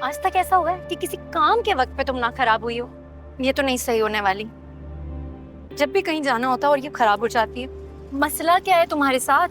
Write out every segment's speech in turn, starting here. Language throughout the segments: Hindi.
आज तक ऐसा हुआ है कि किसी काम के वक्त पे तुम ना खराब हुई हो? ये तो नहीं सही होने वाली। जब भी कहीं जाना होता है और ये खराब हो जाती है। मसला क्या है तुम्हारे साथ?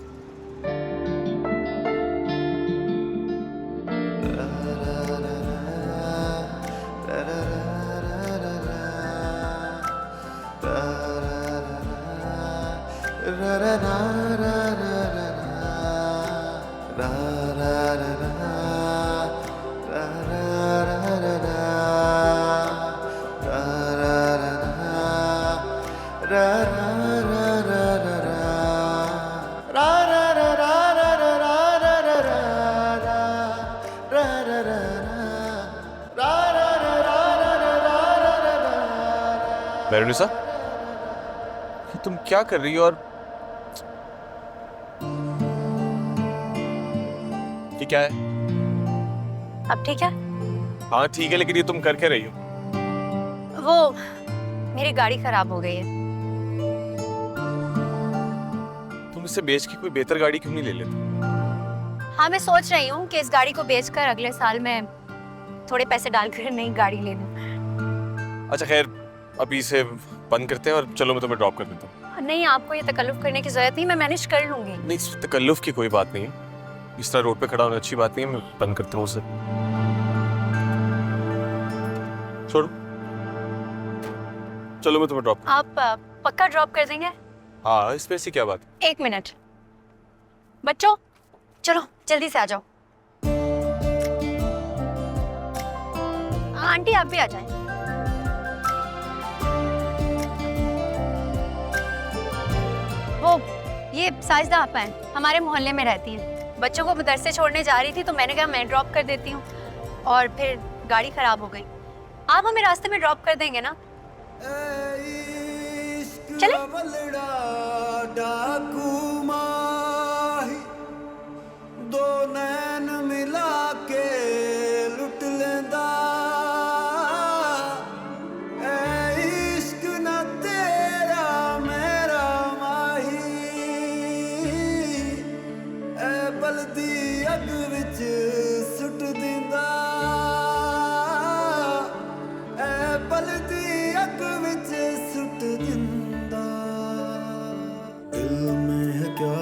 मेहरुनिसा, ये तुम क्या कर रही हो? और ये क्या है? अब ठीक है? हाँ ठीक है, लेकिन ये तुम कर क्या रही हो? वो मेरी गाड़ी खराब हो गई है। तुम इसे बेच के कोई बेहतर गाड़ी क्यों नहीं ले लेते? हाँ, मैं सोच रही हूँ कि इस गाड़ी को बेचकर अगले साल मैं थोड़े पैसे डालकर नई गाड़ी ले लूँ। अच्छा खैर, अभी इसे बंद करते हैं और चलो मैं तुम्हें ड्रॉप कर देता हूँ। नहीं, आपको ये तकल्लुफ करने की जरूरत नहीं, मैं मैनेज कर लूंगी। नहीं, इस तकल्लुफ की कोई बात नहीं है। इस तरह रोड पे खड़ा होना अच्छी बात नहीं है। मैं बंद करता हूँ उसे। छोड़ो, चलो मैं तुम्हें ड्रॉप। आप पक्का ड्रॉप कर देंगे? हाँ, इसमें से क्या बात? एक मिनट बच्चों, चलो जल्दी से आ जाओ। आंटी आप भी आ जाएं। वो ये साजिदा आपा हैं, हमारे मोहल्ले में रहती हैं। बच्चों को मदरसे छोड़ने जा रही थी तो मैंने कहा मैं ड्रॉप कर देती हूँ, और फिर गाड़ी खराब हो गई। आप हमें रास्ते में ड्रॉप कर देंगे ना? चले? दो नैन मिला के लुट लेंदा, ऐ इश्क ना तेरा मेरा माही, ऐ बलदी अग विच सुट दिंदा, ऐ बलदी अग विच सुट दिंदा। दिल में है क्या,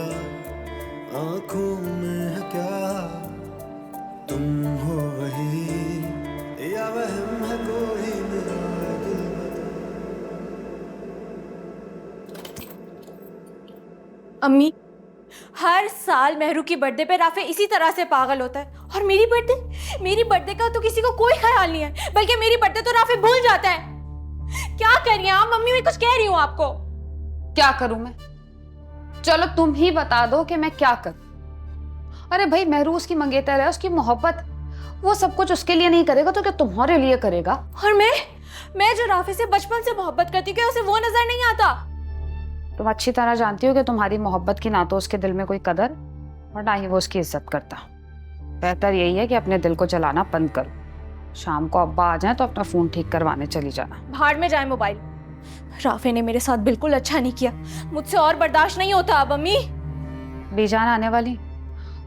आँखों में है क्या, तुम हो वही या वहम है कोई मेरा दिल बता। अम्मी, हर साल मेहरू की बर्थडे पे राफे इसी तरह से पागल होता है, और मेरी बर्थडे का तो किसी को कोई ख्याल नहीं है, बल्कि मेरी बर्थडे तो राफे भूल जाता है। क्या करिए आप? मम्मी मैं कुछ कह रही हूँ आपको। क्या करूं मैं? चलो तुम ही बता दो कि मैं क्या करूं। अरे भाई, मेहरू उसकी मंगेतर है, उसकी मोहब्बत, वो सब कुछ उसके लिए नहीं करेगा तो क्या तुम्हारे लिए करेगा? और मैं जो राफे से बचपन से मोहब्बत करती हूँ, क्या उसे वो नजर नहीं आता? तुम अच्छी तरह जानती हो कि तुम्हारी मोहब्बत की ना तो उसके दिल में कोई कदर और ना ही वो उसकी इज्जत करता। बेहतर यही है कि अपने दिल को जलाना बंद करो। शाम को अब्बा आ जाए तो अपना फोन ठीक करवाने चली जाना। भाड़ में जाए मोबाइल। राफे ने मेरे साथ बिल्कुल अच्छा नहीं किया, मुझसे और बर्दाश्त नहीं होता अब। अम्मी, बीजान आने वाली,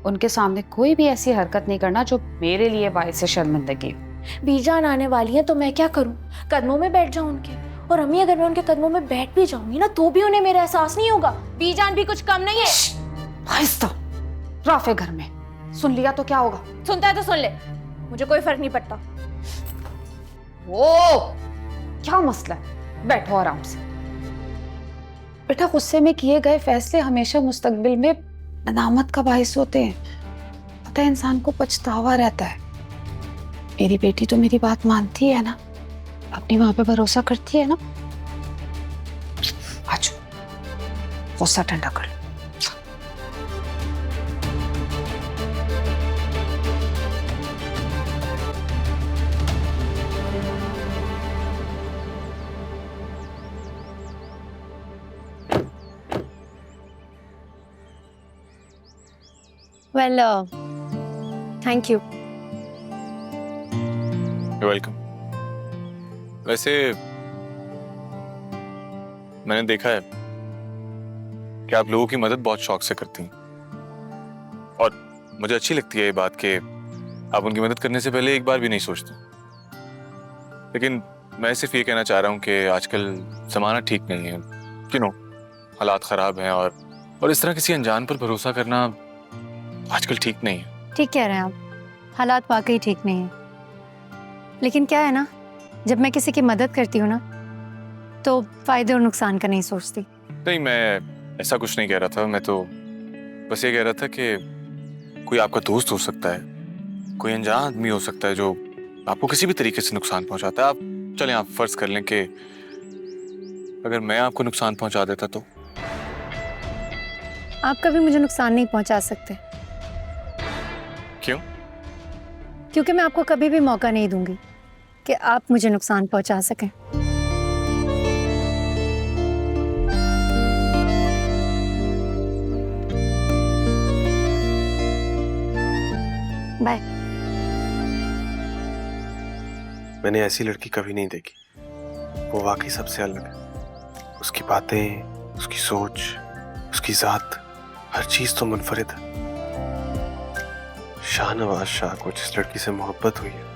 उनके सामने कोई भी ऐसी हरकत नहीं करना जो मेरे लिए बायस शर्मिंदगी। बीजान आने वाली है तो मैं क्या करूं? कदमों में बैठ जाऊं उनके? और अम्मी, अगर मैं उनके कदमों में बैठ भी जाऊंगी ना तो भी उन्हें मेरा एहसास नहीं होगा। बीजान भी कुछ कम नहीं है। आहिस्ता, राफे घर में, सुन लिया तो क्या होगा? सुनता है तो सुन ले, मुझे कोई फर्क नहीं पड़ता। ओ, क्या मसला है? बैठो आराम से। बेटा, गुस्से में किए गए फैसले हमेशा मुस्तकबिल में नदामत का बायस होते हैं। पता है, इंसान को पछतावा रहता है। मेरी बेटी तो मेरी बात मानती है ना, अपनी माँ पे भरोसा करती है ना। आज गुस्सा ठंडा कर लो। Well, thank you. वेलकम। वैसे मैंने देखा है कि आप लोगों की मदद बहुत शौक से करती हैं, और मुझे अच्छी लगती है ये बात कि आप उनकी मदद करने से पहले एक बार भी नहीं सोचते। लेकिन मैं सिर्फ ये कहना चाह रहा हूँ कि आजकल ज़माना ठीक नहीं है, हालात ख़राब हैं, और इस तरह किसी अनजान पर भरोसा करना आजकल ठीक नहीं है। ठीक कह रहे हैं आप, हालात वाकई ठीक नहीं है। लेकिन क्या है ना, जब मैं किसी की मदद करती हूँ ना, तो फायदे और नुकसान का नहीं सोचती। नहीं, मैं ऐसा कुछ नहीं कह रहा था। मैं तो बस ये कह रहा था कि कोई आपका दोस्त हो सकता है, कोई अनजान आदमी हो सकता है जो आपको किसी भी तरीके से नुकसान पहुंचाता है। आप चलें, आप फर्ज कर लें कि अगर मैं आपको नुकसान पहुंचा देता तो? आप कभी मुझे नुकसान नहीं पहुंचा सकते। क्यों? क्योंकि मैं आपको कभी भी मौका नहीं दूंगी कि आप मुझे नुकसान पहुंचा सकें। बाय। मैंने ऐसी लड़की कभी नहीं देखी। वो वाकई सबसे अलग है। उसकी बातें, उसकी सोच, उसकी जात, हर चीज तो मुनफरिद है। शाहनवाज शाह को जिस लड़की से मोहब्बत हुई है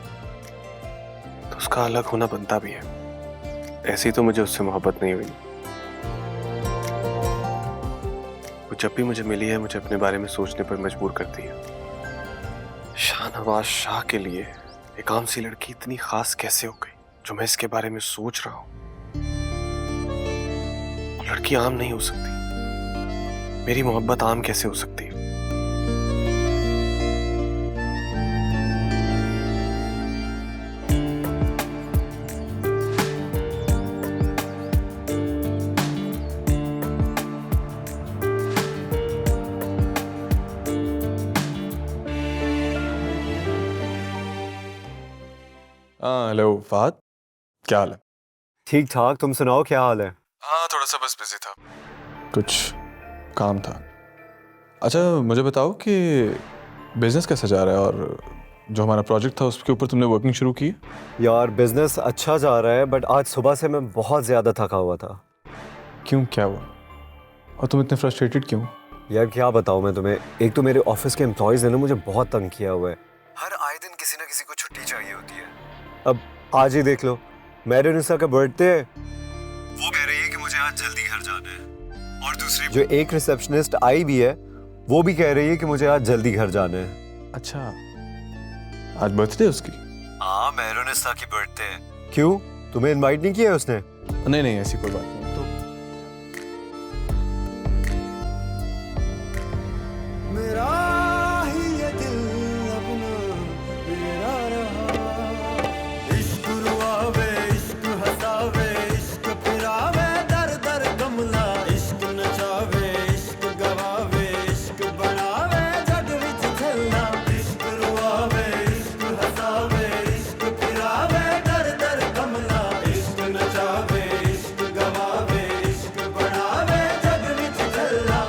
तो उसका अलग होना बनता भी है। ऐसी तो मुझे उससे मोहब्बत नहीं हुई। वो जब भी मुझे मिली है मुझे अपने बारे में सोचने पर मजबूर करती है। शाहनवाज शाह के लिए एक आम सी लड़की इतनी खास कैसे हो गई जो मैं इसके बारे में सोच रहा हूं? लड़की आम नहीं हो सकती। मेरी मोहब्बत आम कैसे हो सकती है? हाँ, हेलो फहद, क्या हाल है? ठीक ठाक। तुम सुनाओ, क्या हाल है? हाँ, थोड़ा सा बस बिजी था, कुछ काम था। अच्छा, मुझे बताओ कि बिजनेस कैसा जा रहा है, और जो हमारा प्रोजेक्ट था उसके ऊपर तुमने वर्किंग शुरू की? यार बिजनेस अच्छा जा रहा है, बट आज सुबह से मैं बहुत ज़्यादा थका हुआ था। क्यों, क्या हुआ? और तुम इतने फ्रस्ट्रेटेड क्यों? यार क्या बताऊँ मैं तुम्हें। एक तो मेरे ऑफिस के एम्प्लॉयज़ ने मुझे बहुत तंग किया हुआ है। हर आए दिन किसी ना किसी को छुट्टी चाहिए होती है। अब आज ही देख लो, मैरिनिसा का बर्थडे है, वो कह रही है कि मुझे आज जल्दी घर जाना है। और दूसरी जो एक रिसेप्शनिस्ट आई भी है, वो भी कह रही है कि मुझे आज जल्दी घर जाना है। अच्छा, आज बर्थडे उसकी? हाँ, मैरिनिसा की बर्थडे है। क्यों, तुम्हें इनवाइट नहीं किया है उसने? नहीं नहीं, ऐसी कोई बात नहीं। मेरा ही ये दिल अपना मेरा रहा। इश्क रुआवे, इश्क हसावे, इश्क फिरावे, दर दर कमला। इश्क नचावे, इश्क गवावे, इश्क बनावे, जग विच झल्ला। इश्क रुआवे, इश्क हसावे, इश्क फिरावे, दर दर कमला। इश्क नचावे, इश्क गवावे, इश्क बनावे, जग विच झल्ला।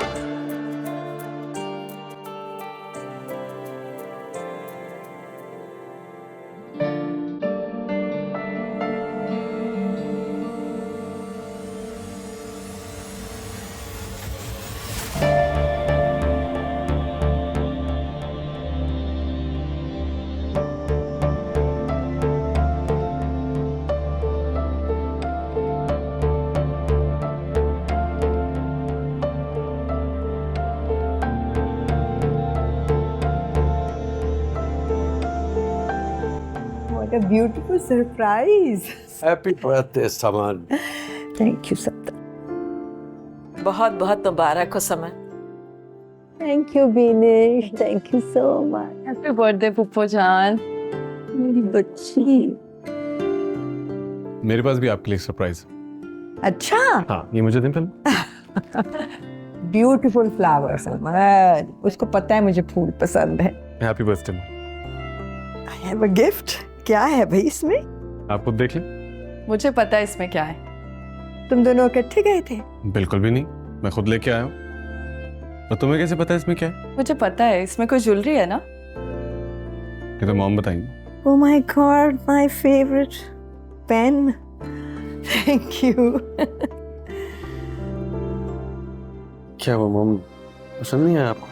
What a beautiful surprise. Happy birthday, Saman. Thank you, Sapta. बहुत बहुत मुबारक हो Saman. Thank you, Binesh. Thank you so much. Happy birthday Puppo जान। मेरी बच्ची। मेरे पास भी आपके लिए सरप्राइज। अच्छा। हाँ, ये मुझे दें पहले। Beautiful flowers, Saman. उसको पता है मुझे फूल पसंद है। Happy birthday. I have a gift. क्या है भाई इसमें? आप खुद देख लें। मुझे पता है इसमें क्या है। तुम दोनों इकट्ठे गए थे? बिल्कुल भी नहीं, मैं खुद लेके आया हूँ। और तुम्हें कैसे पता है इसमें क्या है? मुझे पता है इसमें कोई ज्वेलरी है ना। ये तो मॉम बताएंगी। Oh my God, my favorite pen. Thank you. क्या हुआ मॉम, पसंद नहीं आया आपको?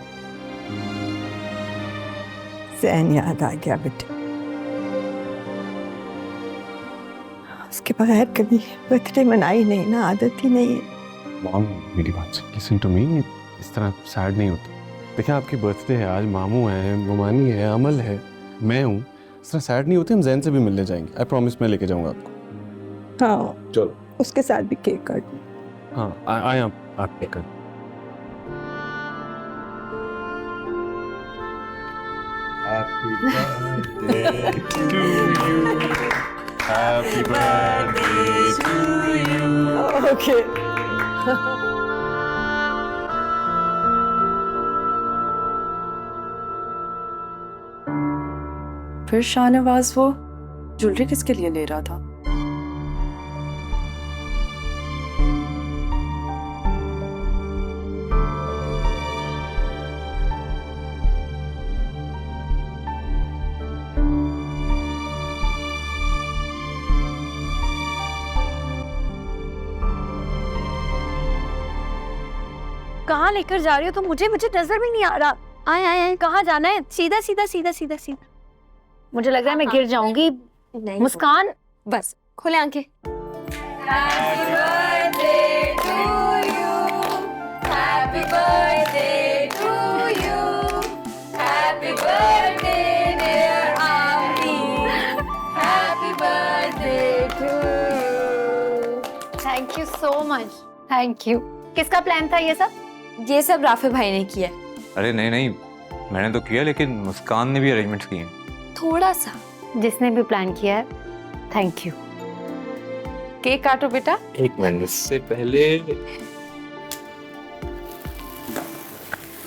जैन याद आ गया बेटे। उसके बगैर कभी बर्थडे मनाई नहीं ना, आदत ही नहीं है। मॉम मेरी बात सुन, लिसन टू मी, इस तरह सैड नहीं होती। देखिए आपकी बर्थडे है आज, मामू है, मोमानी है, अमल है, मैं हूँ, इस तरह सैड नहीं होते। हम जैन से भी मिलने जाएंगे, आई प्रॉमिस, मैं लेके जाऊंगा आपको। हाँ चलो उसके साथ भी केक काट। हाँ आए आप टेक कर। Happy birthday to you. Happy birthday to you. Okay फिर शाहनवाज वो ज्वेलरी किसके लिए ले रहा था? कहाँ लेकर जा रही हो तुम मुझे? मुझे नजर भी नहीं आ रहा। आए आए आए, कहाँ जाना है? सीधा सीधा सीधा सीधा सीधा। मुझे लग रहा है मैं गिर जाऊंगी। मुस्कान, बस खोले आंखें। Thank you so much, thank you. किसका प्लान था ये सब? ये सब राफे भाई ने किया है। अरे नहीं नहीं, मैंने तो किया, लेकिन मुस्कान ने भी अरेंजमेंट्स किए हैं। थोड़ा सा। जिसने भी प्लान किया है, थैंक यू। केक काटो बेटा। एक मिनट, इससे पहले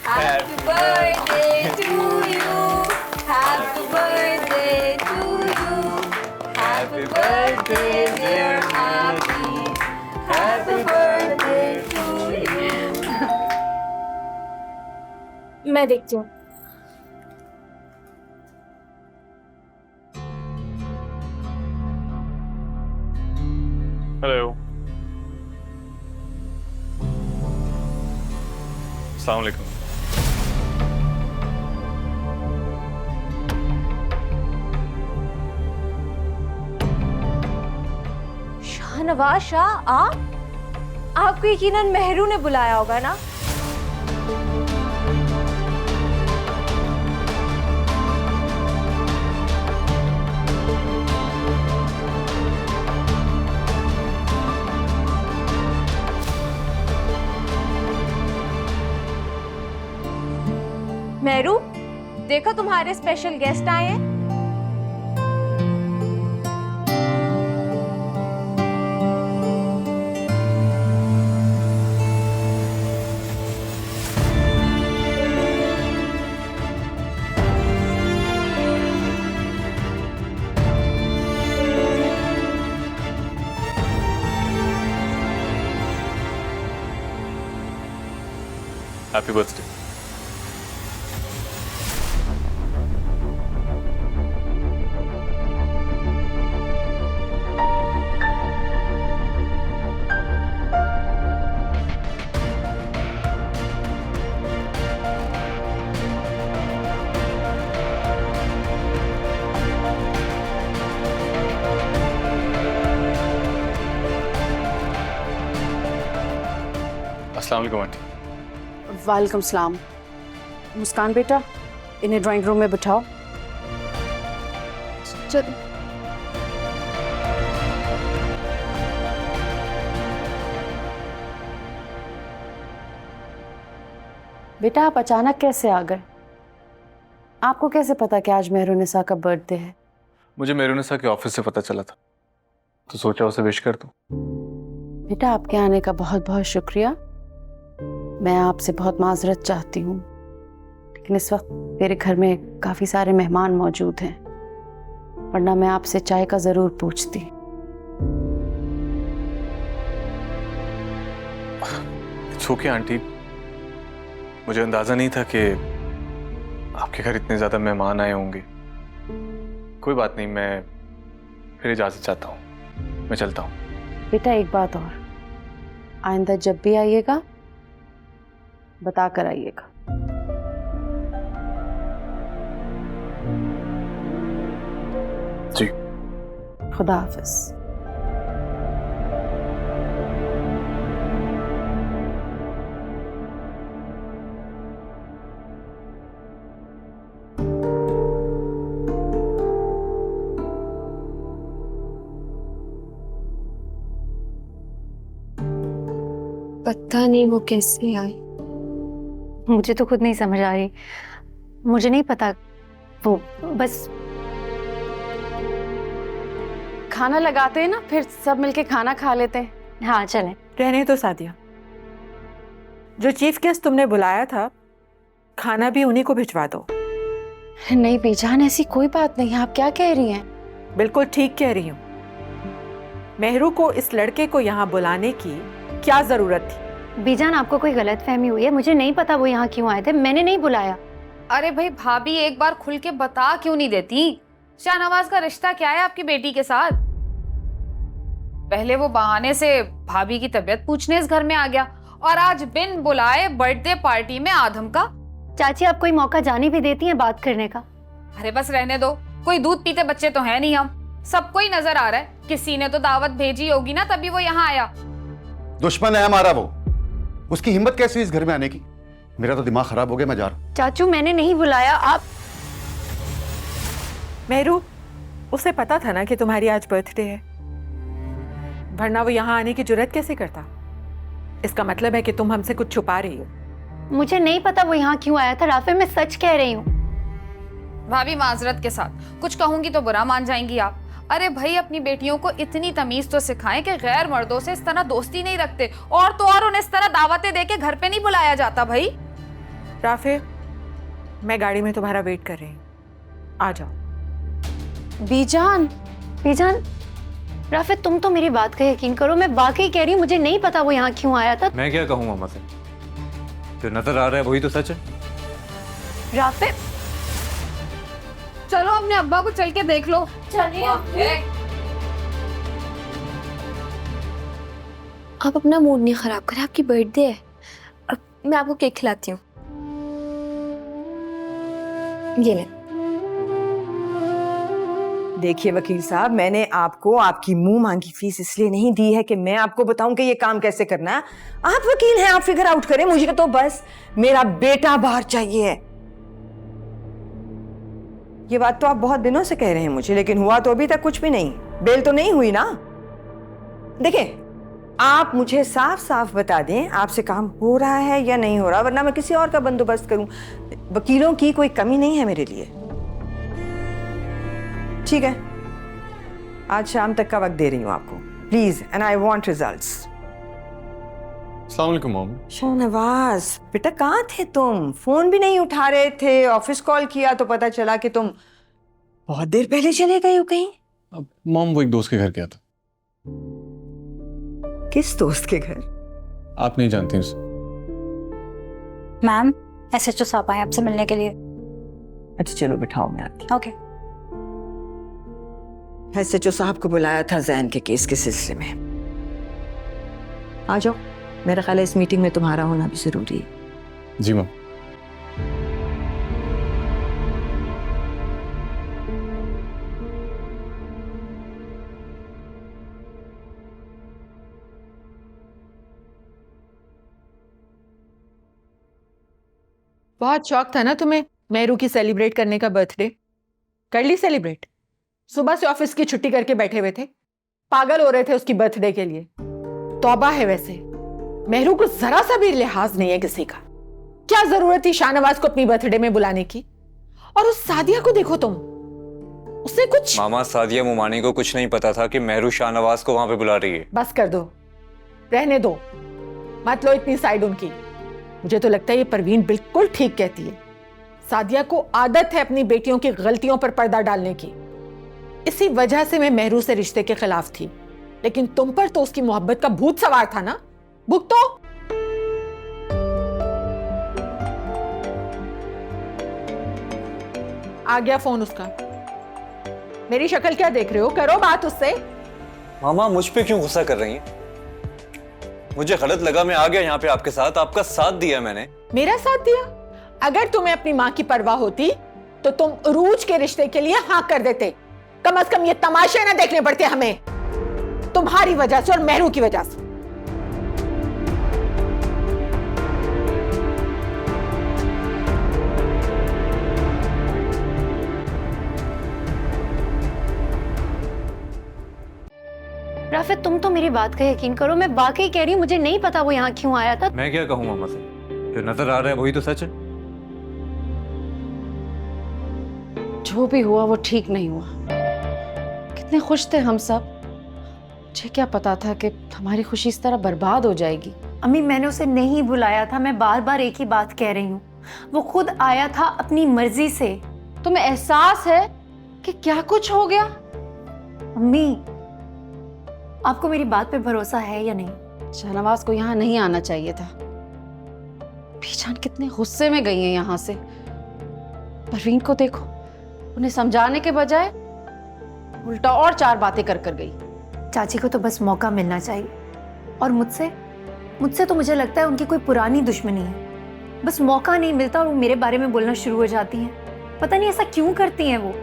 Happy birthday to you. Happy birthday to you. Happy birthday dear Happy. Happy birthday to you. मैं देखती हूँ। हेलो, अस्सलाम वालेकुम। शाहनवाज शाह, आपको यकीनन मेहरू ने बुलाया होगा ना? मेहरू, देखो तुम्हारे स्पेशल गेस्ट आए हैं। Happy birthday. अस्सलाम वालेकुम आंटी। वालेकुम सलाम। मुस्कान बेटा, इन्हें ड्राइंग रूम में बिठाओ। चलो। बेटा आप अचानक कैसे आ गए? आपको कैसे पता कि आज मेहरुनिसा का बर्थडे है? मुझे मेहरुनिसा के ऑफिस से पता चला था, तो सोचा उसे विश कर दूं। बेटा आपके आने का बहुत बहुत शुक्रिया। मैं आपसे बहुत माजरत चाहती हूँ, लेकिन इस वक्त मेरे घर में काफ़ी सारे मेहमान मौजूद हैं, वरना मैं आपसे चाय का ज़रूर पूछती। इट्स ओके आंटी, मुझे अंदाज़ा नहीं था कि आपके घर इतने ज़्यादा मेहमान आए होंगे। कोई बात नहीं, मैं फिर इजाज़त चाहता हूँ, मैं चलता हूँ। बेटा एक बात और, आइंदा जब भी आइएगा बता कर आइएगा। खुदा हाफिज। पता नहीं वो कैसे आई। मुझे तो खुद नहीं समझ आ रही, मुझे नहीं पता, वो बस। खाना लगाते हैं ना, फिर सब मिलके खाना खा लेते हैं। हाँ चलें। रहने तो सादिया, जो चीफ गेस्ट तुमने बुलाया था खाना भी उन्हीं को भिजवा दो। नहीं बीजान, ऐसी कोई बात नहीं है, आप क्या कह रही हैं? बिल्कुल ठीक कह रही हूँ। मेहरू को इस लड़के को यहाँ बुलाने की क्या जरूरत थी? बीजान, आपको कोई गलतफहमी हुई है, मुझे नहीं पता वो यहाँ क्यों आए थे, मैंने नहीं बुलाया। अरे भाई भाभी, एक बार खुल के बता क्यों नहीं देती? शाहनवाज का रिश्ता क्या है आपकी बेटी के साथ? पहले वो बहाने से भाभी की तबीयत पूछने इस घर में आ गया, और आज बिन बुलाए बर्थडे पार्टी में आधम का। चाची, आप कोई मौका जाने भी देती हैं बात करने का? अरे बस रहने दो, कोई दूध पीते बच्चे तो है नहीं हम, सबको ही नजर आ रहा है। किसी ने तो दावत भेजी होगी ना, तभी वो यहाँ आया। दुश्मन है हमारा वो, उसकी हिम्मत कैसी इस घर में आने की? मेरा तो दिमाग खराब हो गया, मैं जा रहा हूं। चाचू, मैंने नहीं बुलाया। आप मेहरू, उसे पता था ना कि तुम्हारी आज बर्थडे है, वरना वो यहाँ आने की जुर्रत कैसे करता? इसका मतलब है कि तुम हमसे कुछ छुपा रही हो। मुझे नहीं पता वो यहाँ क्यों आया था राफे, मैं सच कह रही हूँ। भाभी माजरत के साथ, कुछ कहूंगी तो बुरा मान जाएंगी आप। अरे भाई, अपनी बेटियों को इतनी तमीज तो सिखाएं कि गैर मर्दों से इस तरह दोस्ती नहीं रखते, और तो और उन्हें इस तरह दावतें देके घर पे नहीं बुलाया जाता। भाई राफे, मैं गाड़ी में तुम्हारा वेट कर रही हूँ, आ जाओ। बीजान, बीजान, राफे तुम तो मेरी बात का यकीन करो, मैं वाकई कह रही हूँ, मुझे नहीं पता वो यहाँ क्यों आया था। मैं क्या कहूँ मामा से, जो नजर आ रहा है वही तो सच है। राफे, चलो अपने अब्बा को चल के देख लो। चलिए। आप अपना मूड नहीं खराब करें, आपकी बर्थडे है। अब मैं आपको केक खिलाती हूँ, ये लें। देखिए वकील साहब, मैंने आपको आपकी मुंह मांगी फीस इसलिए नहीं दी है कि मैं आपको बताऊं कि ये काम कैसे करना है। आप वकील हैं, आप फिगर आउट करें। मुझे तो बस मेरा बेटा बाहर चाहिए। ये बात तो आप बहुत दिनों से कह रहे हैं मुझे, लेकिन हुआ तो अभी तक कुछ भी नहीं। बेल तो नहीं हुई ना। देखिए, आप मुझे साफ साफ बता दें आपसे काम हो रहा है या नहीं हो रहा, वरना मैं किसी और का बंदोबस्त करूं। वकीलों की कोई कमी नहीं है मेरे लिए। ठीक है, आज शाम तक का वक्त दे रही हूं आपको, please, and I want results. अस्सलाम वालेकुम मॉम। शाहनवाज बेटा, कहाँ थे तुम? फोन भी नहीं उठा रहे थे। ऑफिस कॉल किया तो पता चला कि तुम बहुत देर पहले चले गए हो कहीं। अब मॉम, वो एक दोस्त के घर गया था। किस दोस्त के घर? आप नहीं जानती उसे। मैम, SHO साहब आए आपसे मिलने के लिए। अच्छा चलो बिठाओ, मैं आती हूँ। ओके। SHO साहब को बुलाया था जैन के केस के सिलसिले में। आ जाओ, मेरा ख्याल है इस मीटिंग में तुम्हारा होना भी जरूरी है। जी मैम। बहुत शौक था ना तुम्हें मेहरू की सेलिब्रेट करने का बर्थडे? कर ली सेलिब्रेट? सुबह से ऑफिस की छुट्टी करके बैठे हुए थे, पागल हो रहे थे उसकी बर्थडे के लिए। तौबा है वैसे, मेहरू को जरा सा भी लिहाज नहीं है किसी का। क्या जरूरत थी शाहनवाज को अपनी बर्थडे में बुलाने की? और उस सादिया को देखो तुम, उसने कुछ। मामा, सादिया मुमानी को कुछ नहीं पता था कि मेहरू शाहनवाज को वहां पे बुला रही है। बस कर दो, रहने दो, मत लो इतनी साइड उनकी। मुझे तो लगता है ये परवीन बिल्कुल ठीक कहती है। सादिया को आदत है अपनी बेटियों की गलतियों पर पर्दा डालने की। इसी वजह से मैं मेहरू से रिश्ते के खिलाफ थी, लेकिन तुम पर तो उसकी मोहब्बत का भूत सवार था ना। भुगतो। आ गया फोन उसका। मेरी शक्ल क्या देख रहे हो? करो बात उससे। मामा, मुझ पे क्यों गुस्सा कर रही हैं? मुझे गलत लगा, मैं आ गया यहाँ पे आपके साथ, आपका साथ दिया मैंने। मेरा साथ दिया? अगर तुम्हें अपनी माँ की परवाह होती तो तुम उरूज के रिश्ते के लिए हाँ कर देते। कम से कम ये तमाशे ना देखने पड़ते हमें, तुम्हारी वजह से और मेहरू की वजह से। राफिद, तुम तो मेरी बात का यकीन करो, मैं वाकई कह रही हूँ, मुझे नहीं पता वो यहाँ क्यों आया था। मैं क्या कहूँ मामा से, जो नजर आ रहा है वही तो सच है। जो भी हुआ वो ठीक नहीं हुआ। कितने खुश थे हम सब, मुझे क्या पता था कि हमारी खुशी इस तरह बर्बाद हो जाएगी। अम्मी, मैंने उसे नहीं बुलाया था, मैं बार बार एक ही बात कह रही हूँ। वो खुद आया था अपनी मर्जी से। तुम्हें एहसास है कि क्या कुछ हो गया? अम्मी, आपको मेरी बात पे भरोसा है या नहीं? शाहनवाज को यहाँ नहीं आना चाहिए था। पीछान कितने गुस्से में गई है यहाँ से। परवीन को देखो, उन्हें समझाने के बजाय उल्टा और 4 बातें कर कर गई। चाची को तो बस मौका मिलना चाहिए। और मुझसे तो मुझे लगता है उनकी कोई पुरानी दुश्मनी है। बस मौका नहीं मिलता और वो मेरे बारे में बोलना शुरू हो जाती हैं। पता नहीं ऐसा क्यों करती हैं वो।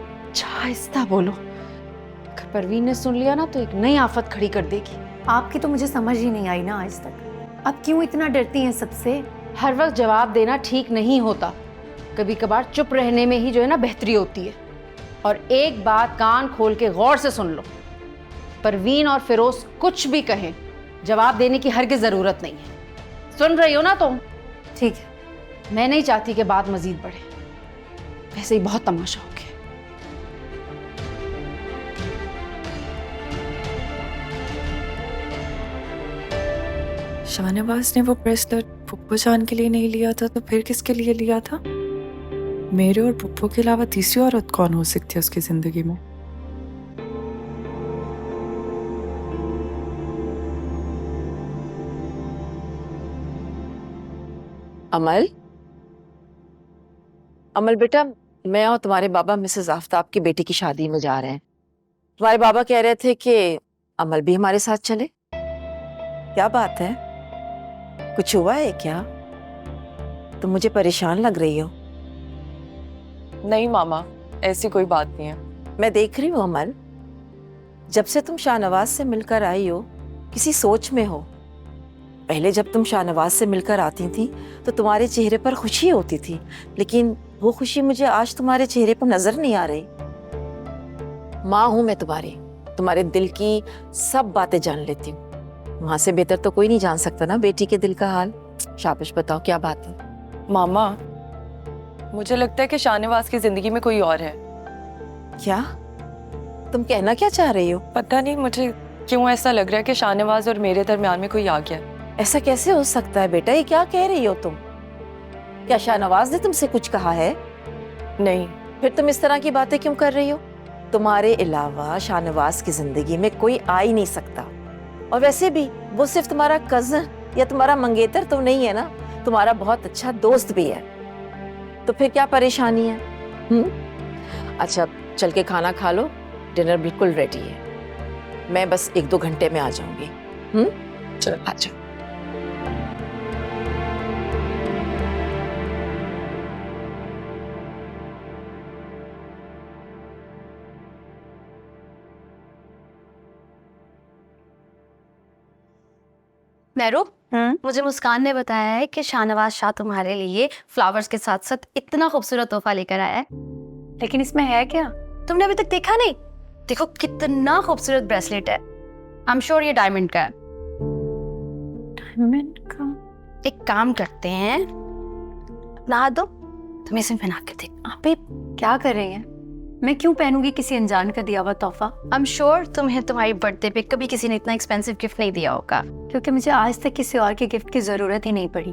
आहिस्ता बोलो, अगर परवीन ने सुन लिया ना तो एक नई आफत खड़ी कर देगी। आपकी तो मुझे समझ ही नहीं आई ना आज तक। आप क्यों इतना डरती हैं सबसे? हर वक्त जवाब देना ठीक नहीं होता, कभी कभार चुप रहने में ही जो है ना बेहतरी होती है। और एक बात कान खोल के गौर से सुन लो, परवीन और फिरोज कुछ भी कहें, जवाब देने की हरगिज़ जरूरत नहीं है। सुन रही हो ना तुम? ठीक है। मैं नहीं चाहती कि बात मजीद बढ़े, वैसे ही बहुत तमाशा हो गया। शाहनवाज ने वो ब्रेसलेट पुप्पो जान के लिए नहीं लिया था तो फिर किसके लिए लिया था? मेरे और पुप्पो के अलावा तीसरी औरत कौन हो सकती है उसकी जिंदगी में? अमल, अमल बेटा, मैं और तुम्हारे बाबा मिसेस आफ्ताब की बेटी की शादी में जा रहे हैं। तुम्हारे बाबा कह रहे थे कि अमल भी हमारे साथ चले। क्या बात है? कुछ हुआ है क्या? तुम मुझे परेशान लग रही हो। नहीं मामा, ऐसी कोई बात नहीं है। मैं देख रही हूँ अमल, जब से तुम शाहनवाज से मिलकर आई हो किसी सोच में हो। पहले जब तुम शाहनवाज से मिलकर आती थी तो तुम्हारे चेहरे पर खुशी होती थी, लेकिन वो खुशी मुझे आज तुम्हारे चेहरे पर नजर नहीं आ रही। माँ हूं मैं तुम्हारे दिल की सब बातें जान लेती हूँ। वहां से बेहतर तो कोई नहीं जान सकता ना बेटी के दिल का हाल। शाबाश, बताओ क्या बात है? मामा, मुझे लगता है कि शाहनवाज की जिंदगी में कोई और है। क्या? तुम कहना क्या चाह रही हो? पता नहीं, मुझे क्यों ऐसा लग रहा है कि शाहनवाज और मेरे दरमियान में कोई आ गया। ऐसा कैसे हो सकता है बेटा? ये क्या कह रही हो तुम? क्या शाहनवाज ने तुमसे कुछ कहा है? नहीं। फिर तुम इस तरह की बातें क्यों कर रही हो? तुम्हारे अलावा शाहनवाज की जिंदगी में कोई आ ही नहीं सकता। और वैसे भी वो सिर्फ तुम्हारा कजन या तुम्हारा मंगेतर तो नहीं है ना, तुम्हारा बहुत अच्छा दोस्त भी है। तो फिर क्या परेशानी है? अच्छा, चल के खाना खा लो, डिनर बिल्कुल रेडी है। मैं बस 1-2 घंटे में आ जाऊंगी। चल आ जाओ। मेहरू, मुझे मुस्कान ने बताया है कि शाहनवाज शाह तुम्हारे लिए फ्लावर्स के साथ साथ इतना खूबसूरत तोहफा लेकर आया है। लेकिन इसमें है क्या? तुमने अभी तक देखा नहीं? देखो कितना खूबसूरत ब्रेसलेट है। आई एम श्योर ये डायमंड का है। डायमंड का? एक काम करते हैं, ला दो, तुम इसे पहना के देख। आप ये क्या कर रही हैं? मैं क्यों पहनूंगी किसी अनजान का दिया हुआ तोहफा? आई एम श्योर तुम्हें तुम्हारी बर्थडे पे कभी किसी ने इतना एक्सपेंसिव गिफ्ट नहीं दिया होगा, क्योंकि मुझे आज तक किसी और के गिफ्ट की जरूरत ही नहीं पड़ी।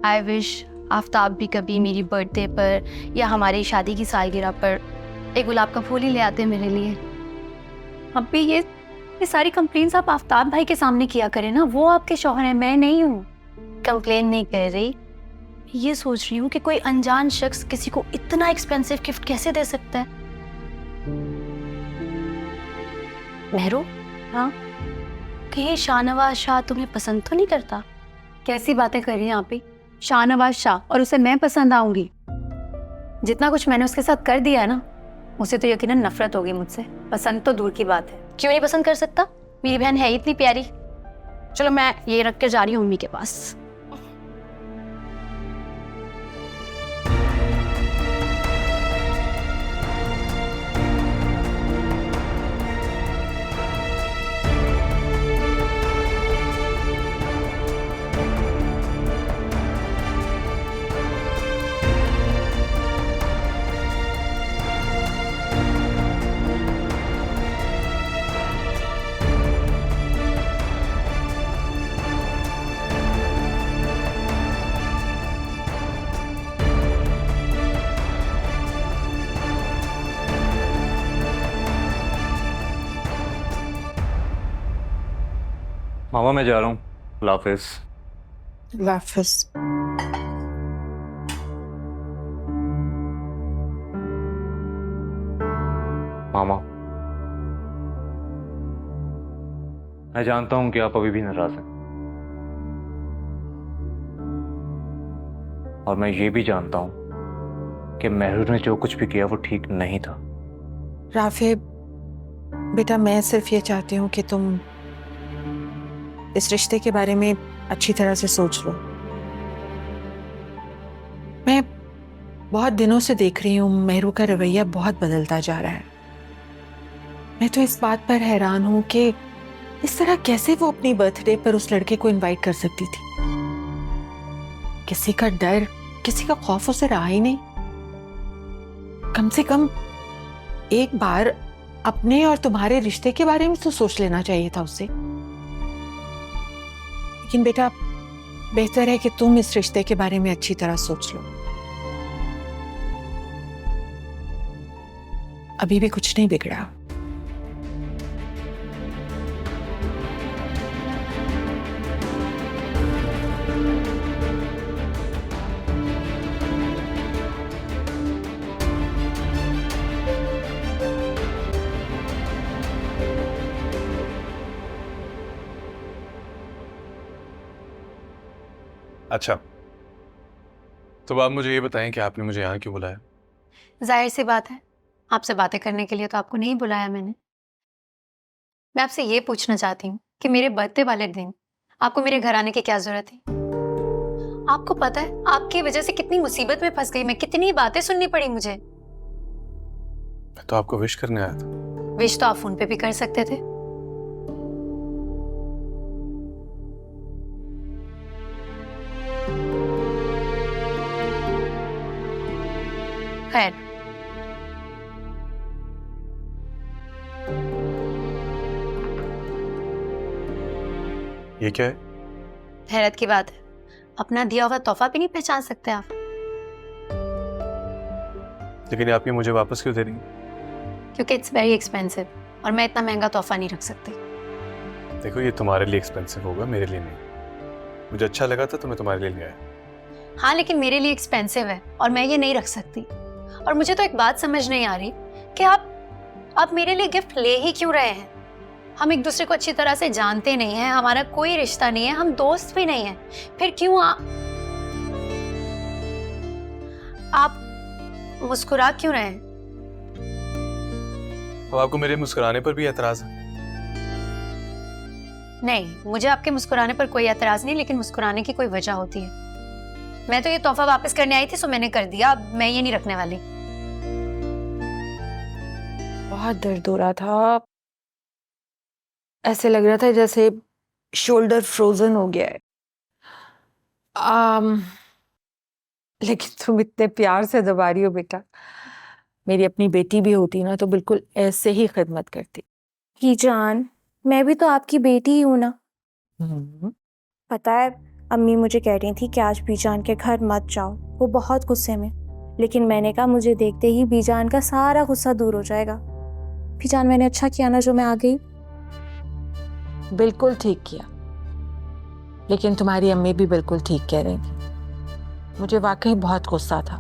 आई विश आफ्ताब भी कभी मेरी बर्थडे पर या हमारी शादी की सालगिरह पर एक गुलाब का फूल ही ले आते मेरे लिए। अब भी ये सारी कंप्लेंट्स आप आफ्ताब भाई के सामने किया करें ना, वो आपके शौहर हैं, मैं नहीं हूँ। कंप्लेन नहीं कर रही, ये सोच रही हूँ कि कोई अनजान शख्स किसी को इतना एक्सपेंसिव गिफ्ट कैसे दे सकता है। मेहरू, हाँ, कहीं शाहनवाज शाह तुम्हें पसंद तो नहीं करता? कैसी बातें कर रही हैं आप ही? शाहनवाज शाह और उसे मैं पसंद आऊंगी? जितना कुछ मैंने उसके साथ कर दिया है ना, उसे तो यकीनन नफरत होगी मुझसे, पसंद तो दूर की बात है। क्यों नहीं पसंद कर सकता? मेरी बहन है इतनी प्यारी। चलो मैं ये रख कर जा रही हूँ मम्मी के पास। मामा मैं जा रहा हूँ, अल्लाह हाफिज। वापस मामा मैं जानता हूं कि आप अभी भी नाराज हैं, और मैं ये भी जानता हूं कि मेहरू ने जो कुछ भी किया वो ठीक नहीं था। राफे बेटा, मैं सिर्फ ये चाहती हूँ कि तुम इस रिश्ते के बारे में अच्छी तरह से सोच लो। मैं बहुत दिनों से देख रही हूँ मेहरू का रवैया बहुत बदलता जा रहा है। मैं तो इस बात पर हैरान हूँ कि इस तरह कैसे वो अपनी बर्थडे पर उस लड़के को इनवाइट कर सकती थी। किसी का डर, किसी का खौफ उसे रहा ही नहीं। कम से कम एक बार अपने और तुम्हारे रिश्ते के बारे में तो सोच लेना चाहिए था उसे। लेकिन बेटा, बेहतर है कि तुम इस रिश्ते के बारे में अच्छी तरह सोच लो। अभी भी कुछ नहीं बिगड़ा। अच्छा, तो आप मुझे ये बताएं कि आपने मुझे यहाँ क्यों बुलाया? जाहिर सी बात है, आपसे बातें करने के लिए तो आपको नहीं बुलाया मैंने। मैं आपसे ये पूछना चाहती हूँ कि मेरे बर्थडे वाले दिन आपको मेरे घर आने की क्या जरूरत थी? आपको पता है आपकी वजह से कितनी मुसीबत में फंस गई मैं, कितनी बातें सुननी पड़ी मुझे। मैं तो आपको विश करने आया था। विश तो आप फोन पे भी कर सकते थे। खैर, ये क्या है? हैरत की बात है, अपना दिया हुआ तोहफा भी नहीं पहचान सकते आप। लेकिन आप ये मुझे वापस क्यों दे रही हैं? क्योंकि इट्स वेरी एक्सपेंसिव और मैं इतना महंगा तोहफा नहीं रख सकती। देखो, ये तुम्हारे लिए एक्सपेंसिव होगा, मेरे लिए नहीं। मुझे अच्छा लगा था तो मैं तुम्हारे लिए ले आया। हाँ, लेकिन मेरे लिए एक्सपेंसिव है और मैं ये नहीं रख सकती। और मुझे तो एक बात समझ नहीं आ रही कि आप मेरे लिए गिफ्ट ले ही क्यों रहे हैं? हम एक दूसरे को अच्छी तरह से जानते नहीं हैं, हमारा कोई रिश्ता नहीं है, हम दोस्त भी नहीं हैं। फिर क्यों आप मुस्कुरा क्यों रहे हैं? तो आपको मेरे मुस्कुराने पर भी एतराज है? नहीं, मुझे आपके मुस्कुराने पर कोई एतराज नहीं, लेकिन मुस्कुराने की कोई वजह होती है। मैं तो ये तोहफा वापस करने आई थी, सो मैंने कर दिया। अब मैं ये नहीं रखने वाली। बहुत दर्द हो रहा था, ऐसे लग रहा था जैसे शोल्डर फ्रोजन हो गया है। लेकिन तुम इतने प्यार से दबा रही हो बेटा। मेरी अपनी बेटी भी होती ना तो बिल्कुल ऐसे ही खिदमत करती। ही जान, मैं भी तो आपकी बेटी ही हूँ ना। पता है, अम्मी मुझे कह रही थी कि आज बीजान के घर मत जाओ, वो बहुत गुस्से में। लेकिन मैंने कहा मुझे देखते ही बीजान का सारा गुस्सा दूर हो जाएगा। बीजान, मैंने अच्छा किया ना जो मैं आ गई। बिल्कुल ठीक किया, लेकिन तुम्हारी अम्मी भी बिल्कुल ठीक कह रही थी। मुझे वाकई बहुत गुस्सा था,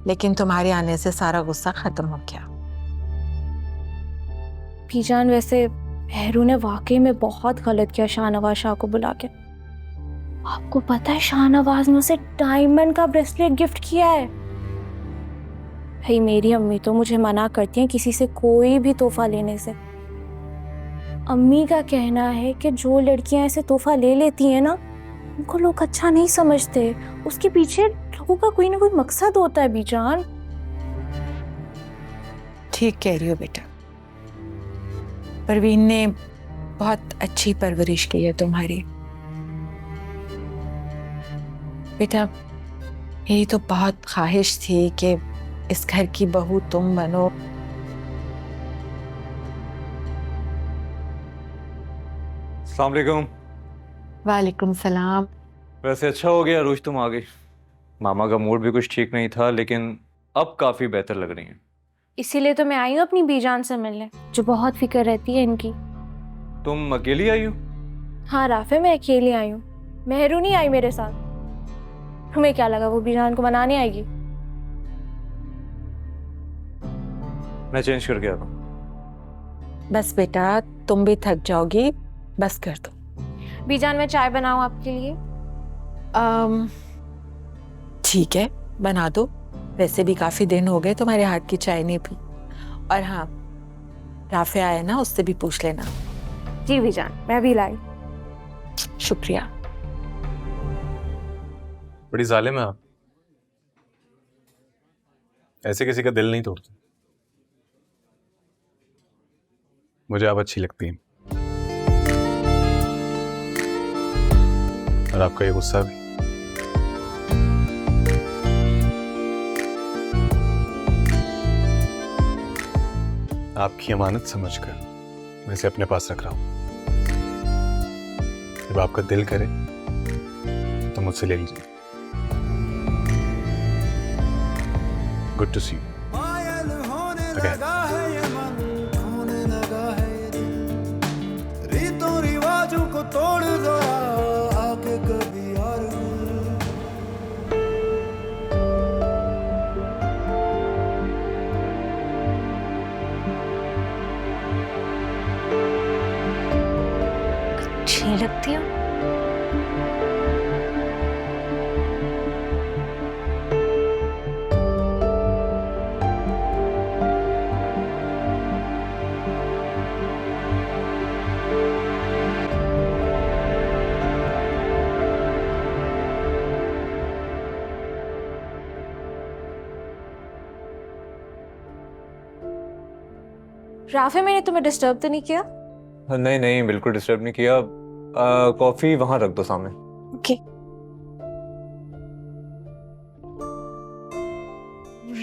लेकिन तुम्हारे आने से सारा गुस्सा खत्म हो गया। बीजान, वैसे मेहरू ने वाकई में बहुत गलत किया शाहनवाज शाह को बुला के। आपको पता है शाहनवाज ने उसे डायमंड का ब्रेसलेट गिफ्ट किया है। भाई मेरी अम्मी तो मुझे मना करती हैं किसी से कोई भी तोहफा लेने से। अम्मी का कहना है कि जो लड़कियां ऐसे तोहफा ले लेती हैं ना, उनको लोग अच्छा नहीं समझते, उसके पीछे लोगों का कोई ना कोई मकसद होता है बीजान। ठीक कह रही हो बेटा, परवीन ने बहुत अच्छी परवरिश की है तुम्हारी। बेटा यही तो बहुत ख्वाहिश थी कि इस घर की बहू तुम बनो। अस्सलाम वालेकुम। वालेकुम सलाम। वैसे अच्छा हो गया अरूज तुम आ गई। मामा का मूड भी कुछ ठीक नहीं था, लेकिन अब काफी बेहतर लग रही हैं। इसीलिए तो मैं आई हूँ अपनी बीजान से मिलने, जो बहुत फिक्र रहती है इनकी। तुम अकेली आई हो? हाँ राफे, मैं अकेली आई हूँ, मेहरू नहीं आई मेरे साथ। तुम्हें क्या लगा वो बीजान को मनाने आएगी? मैं चेंज करके आता हूँ। बस बेटा तुम भी थक जाओगी, बस कर दो। बीजान मैं चाय बनाऊँ आपके लिए? ठीक है बना दो, वैसे भी काफी दिन हो गए तुम्हारे हाथ की चाय नहीं पी। और हाँ, राफे आया ना, उससे भी पूछ लेना। जी बीजान, मैं भी लाई। शुक्रिया। बड़ी जालिम है आप, ऐसे किसी का दिल नहीं तोड़ते। मुझे आप अच्छी लगती हैं, और आपका ये गुस्सा भी। आपकी अमानत समझकर मैं इसे अपने पास रख रहा हूं। जब आपका दिल करे तो मुझसे ले लीजिए। Good to see you again. होने लगा है ये दिल, रीतों रिवाजों को तोड़ दो आके कभी यार। अच्छी लगती हो। राफे, मैंने तुम्हें डिस्टर्ब तो नहीं किया? नहीं नहीं, बिल्कुल डिस्टर्ब नहीं किया। कॉफी वहां रख दो सामने। ओके।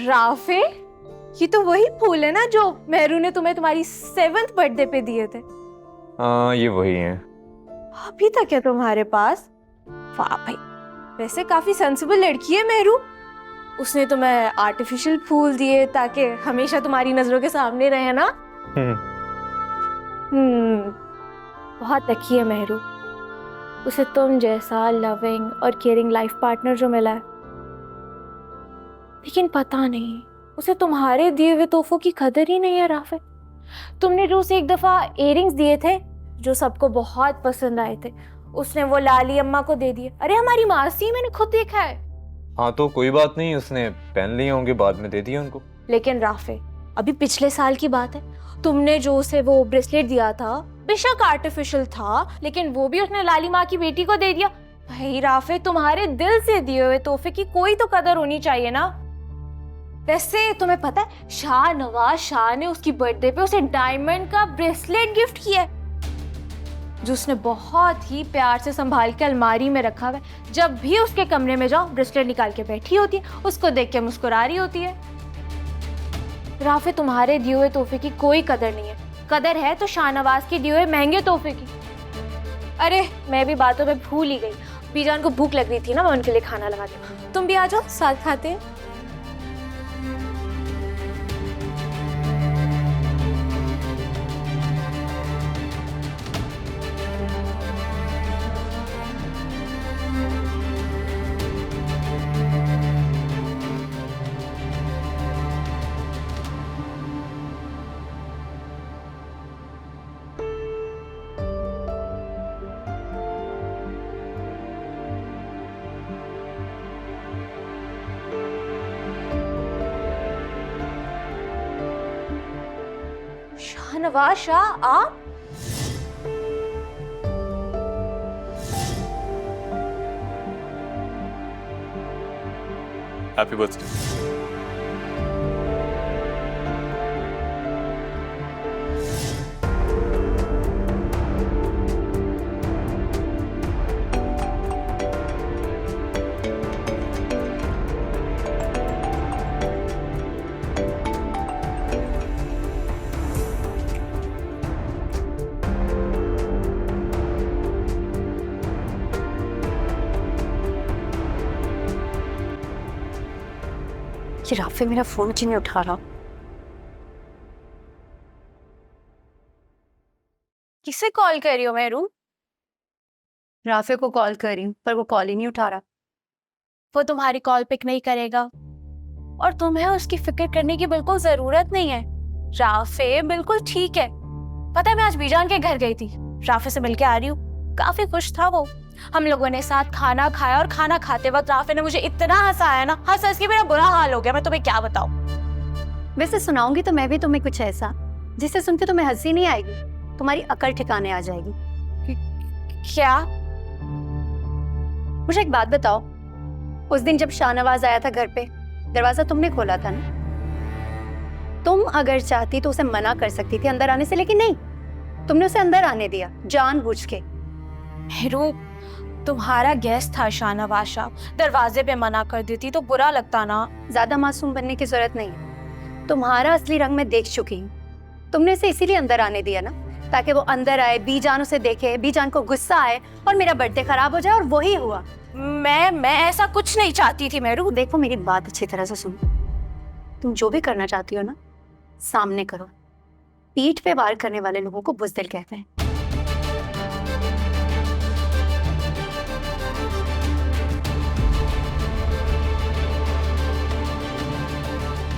राफे, ये तो वही फूल है ना जो मेहरू ने तुम्हें तुम्हारी 7th बर्थडे पे दिए थे। हाँ ये वही है। अभी तक है तुम्हारे पास? वाह भाई, वैसे काफी सेंसिबल लड़की है मेहरू। उसने तुम्हें आर्टिफिशियल फूल दिए ताकि हमेशा तुम्हारी नजरों के सामने रहे ना। बहुत लकी है मेहरू, उसे तुम जैसा लविंग और केयरिंग लाइफ पार्टनर जो मिला है। लेकिन पता नहीं उसे तुम्हारे दिए हुए तोहफों की कदर ही नहीं है राफे। तुमने जो उसे एक दफा इयररिंग्स दिए थे जो सबको बहुत पसंद आए थे, उसने वो लाली अम्मा को दे दिए। अरे हमारी मासी, मैंने खुद देखा है। हाँ तो कोई बात नहीं, उसने पहन लिए होंगे, बाद में दे दिए उनको। लेकिन राफे, अभी पिछले साल की बात है, तुमने जो उसे वो ब्रेसलेट दिया था, बेशक आर्टिफिशियल था, लेकिन वो भी उसने लाली माँ की बेटी को दे दिया। भाई राफे, तुम्हारे दिल से दिए हुए तोहफे की कोई तो कदर होनी चाहिए ना। वैसे तुम्हें पता है, शाहनवाज शाह ने उसकी बर्थडे पे उसे डायमंड का ब्रेसलेट गिफ्ट किया है, जो उसने बहुत ही प्यार से संभाल के अलमारी में रखा हुआ है। जब भी उसके कमरे में जाओ, ब्रेसलेट निकाल के बैठी होती है, उसको देख के मुस्कुरा रही होती है। राफे, तुम्हारे दिए हुए तोहफे की कोई कदर नहीं है। कदर है तो शाहनवाज के दिए हुए महंगे तोहफे की। अरे मैं भी बातों में भूल ही गई, बीजान को भूख लग रही थी ना, मैं उनके लिए खाना लगा दी। तुम भी आ जाओ, साथ खाते हैं। शाहनवाज शाह, आप? Happy birthday. ये राफे मेरा फोन क्यों नहीं उठा रहा? किसे कॉल कर रही हो मेहरू? राफे को कॉल कर रही हूँ पर वो कॉल ही नहीं उठा रहा। वो तुम्हारी कॉल पिक नहीं करेगा और तुम्हें उसकी फिक्र करने की बिल्कुल जरूरत नहीं है। राफे बिल्कुल ठीक है। पता है मैं आज बीजान के घर गई थी, राफे से मिलके आ रही हूँ, काफी खुश था वो। हम लोगों ने साथ खाना खाया और खाना खाते वक्त राफे ने मुझे इतना हंसाया ना, हंस के मेरा बुरा हाल हो गया। मैं तुम्हें क्या बताऊं। वैसे सुनाऊंगी तो मैं भी तुम्हें कुछ ऐसा जिसे सुन के तुम्हें हंसी नहीं आएगी, तुम्हारी अकल ठिकाने आ जाएगी। क्या? मुझे एक बात बताओ, उस दिन जब शाहनवाज आया था घर पे, दरवाजा तुमने खोला था ना? तुम अगर चाहती तो उसे मना कर सकती थी अंदर आने से, लेकिन नहीं, तुमने उसे अंदर आने दिया जानबूझ के। मेहरू, तुम्हारा गेस्ट था शाहनवाज शाह, दरवाजे पे मना कर देती तो बुरा लगता ना। ज्यादा मासूम बनने की जरूरत नहीं है, तुम्हारा असली रंग मैं देख चुकी हूँ। तुमने उसे इसीलिए अंदर आने दिया ना, ताकि वो अंदर आए, बीजान उसे देखे, बीजान को गुस्सा आए और मेरा बर्थडे खराब हो जाए, और वही हुआ। मैं ऐसा कुछ नहीं चाहती थी मेहरू। देखो मेरी बात अच्छी तरह से सुनो, तुम जो भी करना चाहती हो ना, सामने करो। पीठ पे वार करने वाले लोगों को बुज़दिल कहते हैं।